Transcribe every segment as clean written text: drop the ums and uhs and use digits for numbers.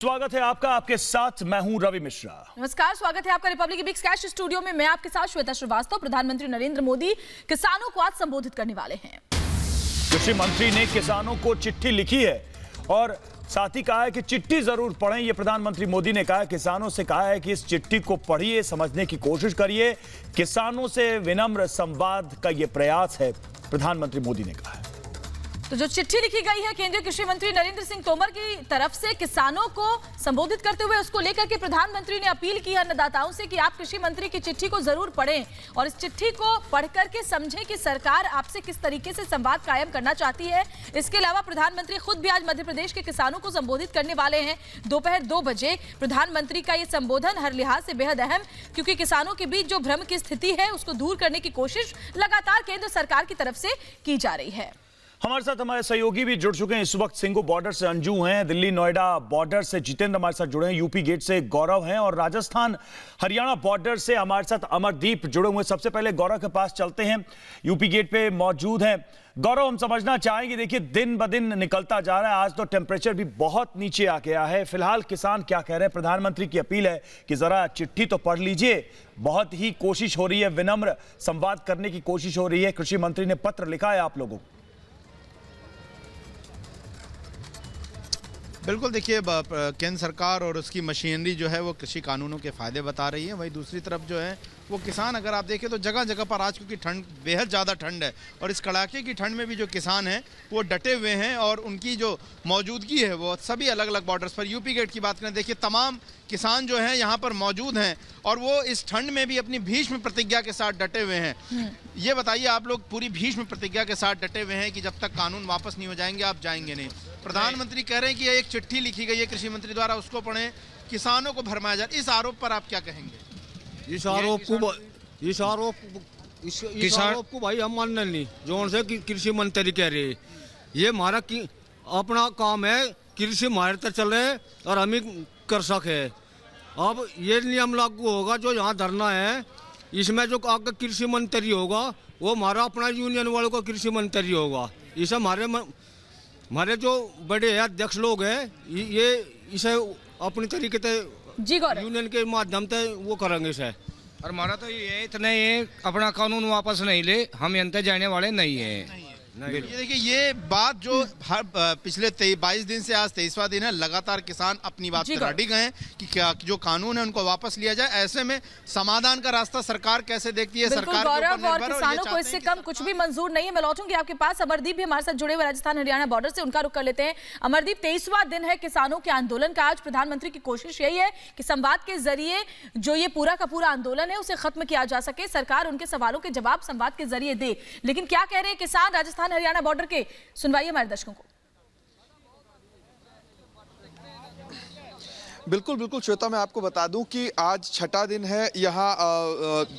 स्वागत है आपका, आपके साथ मैं हूं रवि मिश्रा। नमस्कार, स्वागत है आपका रिपब्लिक बिग स्कैश स्टूडियो में। मैं आपके साथ श्वेता श्रीवास्तव। प्रधानमंत्री नरेंद्र मोदी किसानों को आज संबोधित करने वाले हैं। कृषि मंत्री ने किसानों को चिट्ठी लिखी है और साथ ही कहा है कि चिट्ठी जरूर पढ़ें। ये प्रधानमंत्री मोदी ने कहा, किसानों से कहा है कि इस चिट्ठी को पढ़िए, समझने की कोशिश करिए। किसानों से विनम्र संवाद का ये प्रयास है, प्रधानमंत्री मोदी ने कहा है। तो जो चिट्ठी लिखी गई है केंद्रीय कृषि मंत्री नरेंद्र सिंह तोमर की तरफ से किसानों को संबोधित करते हुए, उसको लेकर के प्रधानमंत्री ने अपील की है अन्नदाताओं से कि आप कृषि मंत्री की चिट्ठी को जरूर पढ़ें और इस चिट्ठी को पढ़ करके समझें कि सरकार आपसे किस तरीके से संवाद कायम करना चाहती है। इसके अलावा प्रधानमंत्री खुद भी आज मध्य प्रदेश के किसानों को संबोधित करने वाले हैं। दोपहर 2 बजे प्रधानमंत्री का ये संबोधन हर लिहाज से बेहद अहम, क्योंकि किसानों के बीच जो भ्रम की स्थिति है उसको दूर करने की कोशिश लगातार केंद्र सरकार की तरफ से की जा रही है। हमारे साथ हमारे सहयोगी भी जुड़ चुके हैं। इस वक्त सिंगू बॉर्डर से अंजू हैं, दिल्ली नोएडा बॉर्डर से जितेंद्र हमारे साथ जुड़े हैं, यूपी गेट से गौरव हैं और राजस्थान हरियाणा बॉर्डर से हमारे साथ अमरदीप जुड़े हुए। सबसे पहले गौरव के पास चलते हैं, यूपी गेट पे मौजूद हैं। गौरव, हम समझना चाहेंगे, देखिए दिन ब दिन निकलता जा रहा है, आज तो टेम्परेचर भी बहुत नीचे आ गया है। फिलहाल किसान क्या कह रहे हैं? प्रधानमंत्री की अपील है कि जरा चिट्ठी तो पढ़ लीजिए। बहुत ही कोशिश हो रही है, विनम्र संवाद करने की कोशिश हो रही है। कृषि मंत्री ने पत्र लिखा है आप लोगों को। बिल्कुल, देखिए केंद्र सरकार और उसकी मशीनरी जो है वो कृषि कानूनों के फायदे बता रही है। वहीं दूसरी तरफ जो है वो किसान, अगर आप देखें तो जगह जगह पर आज, क्योंकि ठंड बेहद ज़्यादा ठंड है और इस कड़ाके की ठंड में भी जो किसान हैं वो डटे हुए हैं और उनकी जो मौजूदगी है वो सभी अलग अलग बॉर्डर्स पर। यूपी गेट की बात करें, देखिए तमाम किसान जो हैं यहाँ पर मौजूद हैं और वो इस ठंड में भी अपनी भीष्म प्रतिज्ञा के साथ डटे हुए हैं। ये बताइए, आप लोग पूरी भीष्म प्रतिज्ञा के साथ डटे हुए हैं कि जब तक कानून वापस नहीं हो जाएंगे आप जाएंगे नहीं। प्रधानमंत्री कह रहे हैं कि एक चिट्ठी लिखी गई है कृषि मंत्री द्वारा, उसको पढ़ें, किसानों को भरमाया जाए। इस आरोप पर आप क्या कहेंगे? इस आरोप को भाई हम मानना नहीं, जो उनसे कृषि मंत्री कह रहे, ये हमारा अपना काम है, कृषि हमारे तक चले और हम ही कर सके। अब ये नियम लागू होगा जो यहाँ धरना है, इसमें जो आगे कृषि मंत्री होगा वो हमारा अपना यूनियन वालों का कृषि मंत्री होगा। इसे हमारे जो बड़े अध्यक्ष लोग हैं ये इसे अपनी तरीके से यूनियन के माध्यम से वो करेंगे इसे। और हमारा तो ये इतने ये अपना कानून वापस नहीं ले, हम यंत्र जाने वाले नहीं है। ये देखिए, ये बात जो पिछले 22 दिन से आज 23वां दिन है, लगातार किसान अपनी बात पर अड़िग हैं कि क्या जो कानून है उनको वापस लिया जाए। ऐसे में समाधान का रास्ता सरकार कैसे देखती है? सरकार गौरव, और किसानों को इससे कम कुछ भी मंजूर नहीं है। मैं लौटूंगी आपके पास। अमरदीप भी हमारे साथ जुड़े हुए राजस्थान हरियाणा बॉर्डर से, उनका रुख कर लेते हैं। अमरदीप, 23वां दिन है किसानों के आंदोलन का। आज प्रधानमंत्री की कोशिश यही है कि संवाद के जरिए जो ये पूरा का पूरा आंदोलन है उसे खत्म किया जा सके, सरकार उनके सवालों के जवाब संवाद के जरिए दे। लेकिन क्या कह रहे हैं किसान राजस्थान हरियाणा बॉर्डर के? सुनवाइए हमारे दर्शकों को। बिल्कुल बिल्कुल श्वेता, मैं आपको बता दूं कि आज छठा दिन है यहाँ,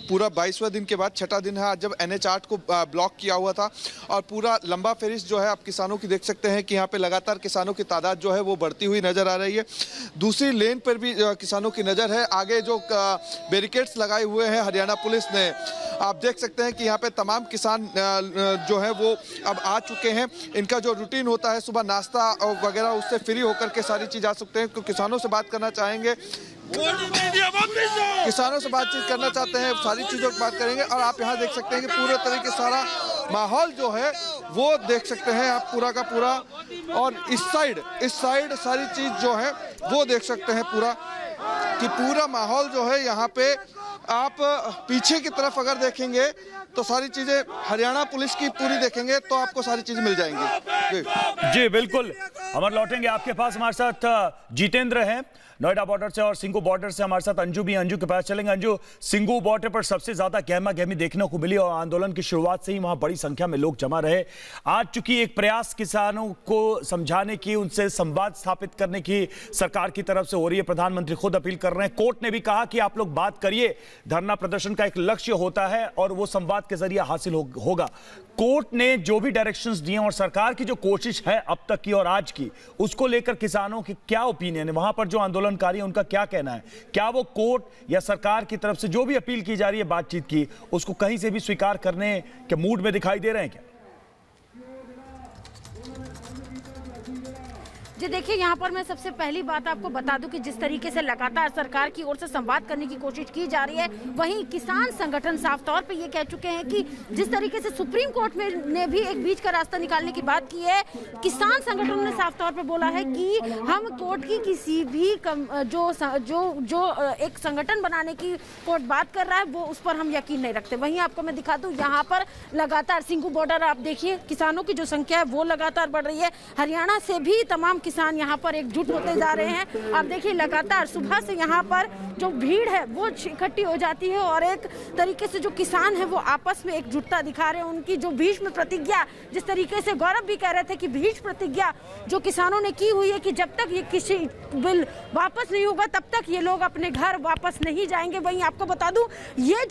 पूरा 22वां दिन के बाद छठा दिन है आज जब NH 8 को ब्लॉक किया हुआ था और पूरा लंबा फेरिस जो है आप किसानों की देख सकते हैं कि यहाँ पे लगातार किसानों की तादाद जो है वो बढ़ती हुई नजर आ रही है। दूसरी लेन पर भी किसानों की नज़र है। आगे जो बैरिकेड्स लगाए हुए हैं हरियाणा पुलिस ने, आप देख सकते हैं कि यहाँ पे तमाम किसान जो है वो अब आ चुके हैं। इनका जो रूटीन होता है सुबह नाश्ता वगैरह, उससे फ्री होकर के सारी चीज़ आ सकते हैं। तो किसानों से बात करना चाहेंगे, किसानों से बातचीत करना चाहते हैं, सारी चीज़ों की बात करेंगे। और आप यहाँ देख सकते हैं कि पूरे तरीके सारा माहौल जो है वो देख सकते हैं आप पूरा का पूरा। और इस साइड सारी चीज़ जो है वो देख सकते हैं पूरा कि पूरा माहौल जो है यहाँ पे। आप पीछे की तरफ अगर देखेंगे तो सारी चीजें हरियाणा पुलिस की पूरी देखेंगे तो आपको सारी चीजें मिल जाएंगी। जी बिल्कुल, अमर लौटेंगे आपके पास। हमारे साथ जितेंद्र हैं नोएडा बॉर्डर से और सिंगू बॉर्डर से हमारे साथ अंजू भी। अंजू के पास चलेंगे। अंजू, सिंगू बॉर्डर पर सबसे ज्यादा गहमा गहमी देखने को मिली और आंदोलन की शुरुआत से ही वहां बड़ी संख्या में लोग जमा रहे। आज चूंकि एक प्रयास किसानों को समझाने की, उनसे संवाद स्थापित करने की सरकार की तरफ से हो रही है, प्रधानमंत्री खुद अपील कर रहे हैं। कोर्ट ने भी कहा कि आप लोग बात करिए, धरना प्रदर्शन का एक लक्ष्य होता है और वो संवाद के जरिए हासिल होगा। कोर्ट ने जो भी डायरेक्शंस दिए और सरकार की जो कोशिश है अब तक की और आज की, उसको लेकर किसानों की क्या ओपिनियन है? वहां पर जो आंदोलनकारी है उनका क्या कहना है? क्या वो कोर्ट या सरकार की तरफ से जो भी अपील की जा रही है बातचीत की, उसको कहीं से भी स्वीकार करने के मूड में दिखाई दे रहे हैं क्या? जी देखिए, यहाँ पर मैं सबसे पहली बात आपको बता दूं कि जिस तरीके से लगातार सरकार की ओर से संवाद करने की कोशिश की जा रही है, वहीं किसान संगठन साफ तौर पे ये कह चुके हैं कि जिस तरीके से सुप्रीम कोर्ट में ने भी एक बीच का रास्ता निकालने की बात की है, किसान संगठनों ने साफ तौर पे बोला है कि हम कोर्ट की किसी भी जो एक संगठन बनाने की कोर्ट बात कर रहा है वो उस पर हम यकीन नहीं रखते। वहीं आपको मैं दिखा दूं, यहाँ पर लगातार सिंघू बॉर्डर आप देखिए, किसानों की जो संख्या है वो लगातार बढ़ रही है। हरियाणा से भी तमाम किसान यहाँ पर एकजुट होते जा रहे हैं। आप देखिए लगातार सुबह से यहाँ पर जो भीड़ है वो इकट्ठी हो जाती है और एक तरीके से जो किसान है वो आपस में एकजुटता दिखा रहे हैं। उनकी जो भीष्म प्रतिज्ञा, जिस तरीके से गौरव भी कह रहे थे कि भीष्म प्रतिज्ञा जो किसानों ने की हुई है कि जब तक ये कृषि बिल वापस नहीं होगा तब तक ये लोग अपने घर वापस नहीं जाएंगे। वहीं आपको बता दूं, ये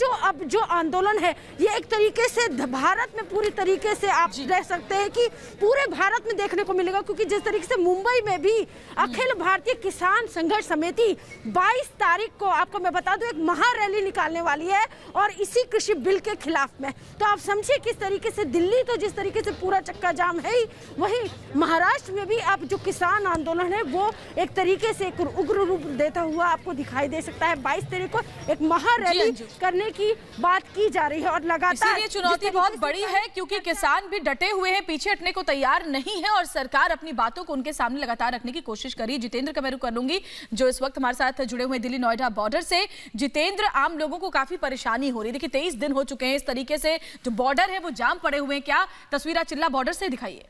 जो आंदोलन है ये एक तरीके से भारत में पूरी तरीके से आप रह सकते हैं कि पूरे भारत में देखने को मिलेगा, क्योंकि जिस तरीके से मुंबई में भी अखिल भारतीय किसान संघर्ष समिति 22 तारीख को, आपको मैं बता दूं, एक महारैली निकालने वाली है और इसी कृषि बिल के खिलाफ में। तो आप समझिए किस तरीके से दिल्ली तो जिस तरीके से पूरा चक्का जाम है ही, वहीं महाराष्ट्र में भी अब जो किसान आंदोलन है वो एक तरीके से एक उग्र रूप देता हुआ आपको दिखाई दे सकता है। 22 तारीख को एक महारैली करने की बात की जा रही है और लगातार ये चुनौती बहुत बड़ी है क्योंकि किसान भी डटे हुए हैं, पीछे हटने को तैयार नहीं है और सरकार अपनी बातों को उनके सामने लगातार रखने की कोशिश कर रही है। जितेंद्र का मैं रुख कर लूंगी जो इस वक्त हमारे साथ जुड़े हुए दिल्ली नोएडा बॉर्डर से। जितेंद्र, आम लोगों को काफी परेशानी हो रही है, देखिए 23 दिन हो चुके हैं इस तरीके से जो बॉर्डर है वो जाम पड़े हुए हैं। क्या तस्वीर चिल्ला बॉर्डर से दिखाइए।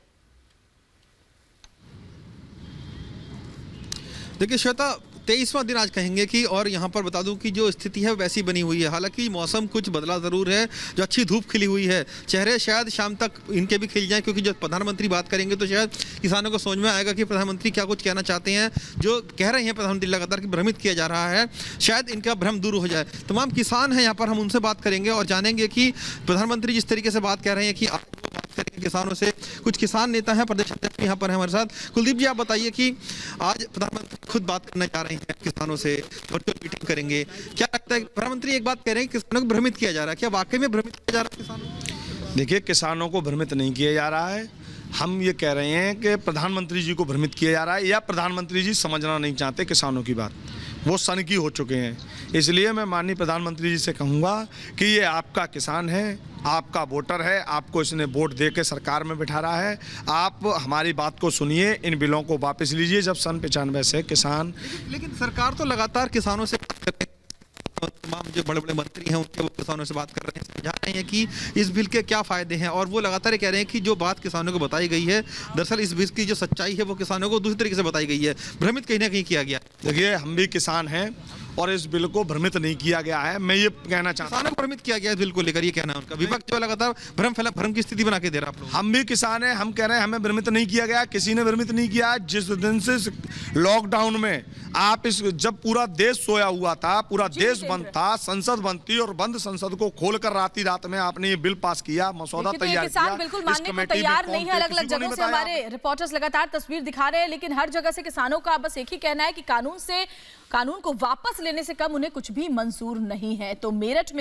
देखिए श्वेता, 23वां दिन आज कहेंगे कि, और यहाँ पर बता दूं कि जो स्थिति है वैसी बनी हुई है। हालांकि मौसम कुछ बदला ज़रूर है, जो अच्छी धूप खिली हुई है, चेहरे शायद शाम तक इनके भी खिल जाएं, क्योंकि जब प्रधानमंत्री बात करेंगे तो शायद किसानों को समझ में आएगा कि प्रधानमंत्री क्या कुछ कहना चाहते हैं। जो कह रहे हैं प्रधानमंत्री लगातार कि भ्रमित किया जा रहा है, शायद इनका भ्रम दूर हो जाए। तमाम किसान हैं यहाँ पर, हम उनसे बात करेंगे और जानेंगे कि प्रधानमंत्री जिस तरीके से बात कह रहे हैं कि आप बात करेंगे किसानों से। कुछ किसान नेता हैं, प्रदेश अध्यक्ष यहाँ पर है हमारे साथ। कुलदीप जी, आप बताइए कि आज प्रधानमंत्री खुद बात करना चाह रहे हैं किसानों से, वर्चुअल मीटिंग करेंगे, क्या लगता है? प्रधानमंत्री एक बात कह रहे हैं कि किसानों को भ्रमित किया जा रहा है, क्या वाकई में भ्रमित किया जा रहा है किसानों? देखिए, किसानों को भ्रमित नहीं किया जा रहा है। हम ये कह रहे हैं कि प्रधानमंत्री जी को भ्रमित किया जा रहा है, या प्रधानमंत्री जी समझना नहीं चाहते किसानों की बात, वो सनकी हो चुके हैं। इसलिए मैं माननीय प्रधानमंत्री जी से कहूँगा कि ये आपका किसान है, आपका वोटर है, आपको इसने वोट दे के सरकार में बिठा रहा है। आप हमारी बात को सुनिए, इन बिलों को वापस लीजिए। जब सन 95 से किसान, लेकिन सरकार तो लगातार किसानों से बात कर रही है, तमाम जो बड़े बड़े मंत्री हैं उनके वो किसानों से बात कर रहे हैं, समझा रहे हैं कि इस बिल के क्या फायदे हैं, और वो लगातार कह रहे हैं कि जो बात किसानों को बताई गई है, दरअसल इस बिल की जो सच्चाई है वो किसानों को दूसरी तरीके से बताई गई है, भ्रमित कहीं ना कहीं किया गया। देखिए, हम भी किसान हैं और इस बिल को भ्रमित नहीं किया गया है। मैं ये कहना चाहता हूँ, किसानों को भ्रमित किया गया इस बिल को लेकर, ये कहना है उनका। विपक्ष जो लगातार भ्रम की स्थिति बना के दे रहा है आप लोग। हम भी किसान हैं, हम कह रहे हैं हमें भ्रमित नहीं किया गया, किसी ने भ्रमित नहीं किया। जिस दिन से लॉकडाउन में आप जब पूरा देश सोया हुआ था, पूरा देश बंद था, संसद बंद थी, और बंद संसद को खोलकर रात में आपने ये बिल पास किया, मसौदा तैयार किया। किसान बिल्कुल मानने को तैयार नहीं है। अलग अलग जगहों से हमारे रिपोर्टर्स लगातार तस्वीर दिखा रहे हैं, लेकिन हर जगह से किसानों का बस एक ही कहना है कि कानून को वापस लेने से कम उन्हें कुछ भी मंजूर नहीं है। तो मेरठ में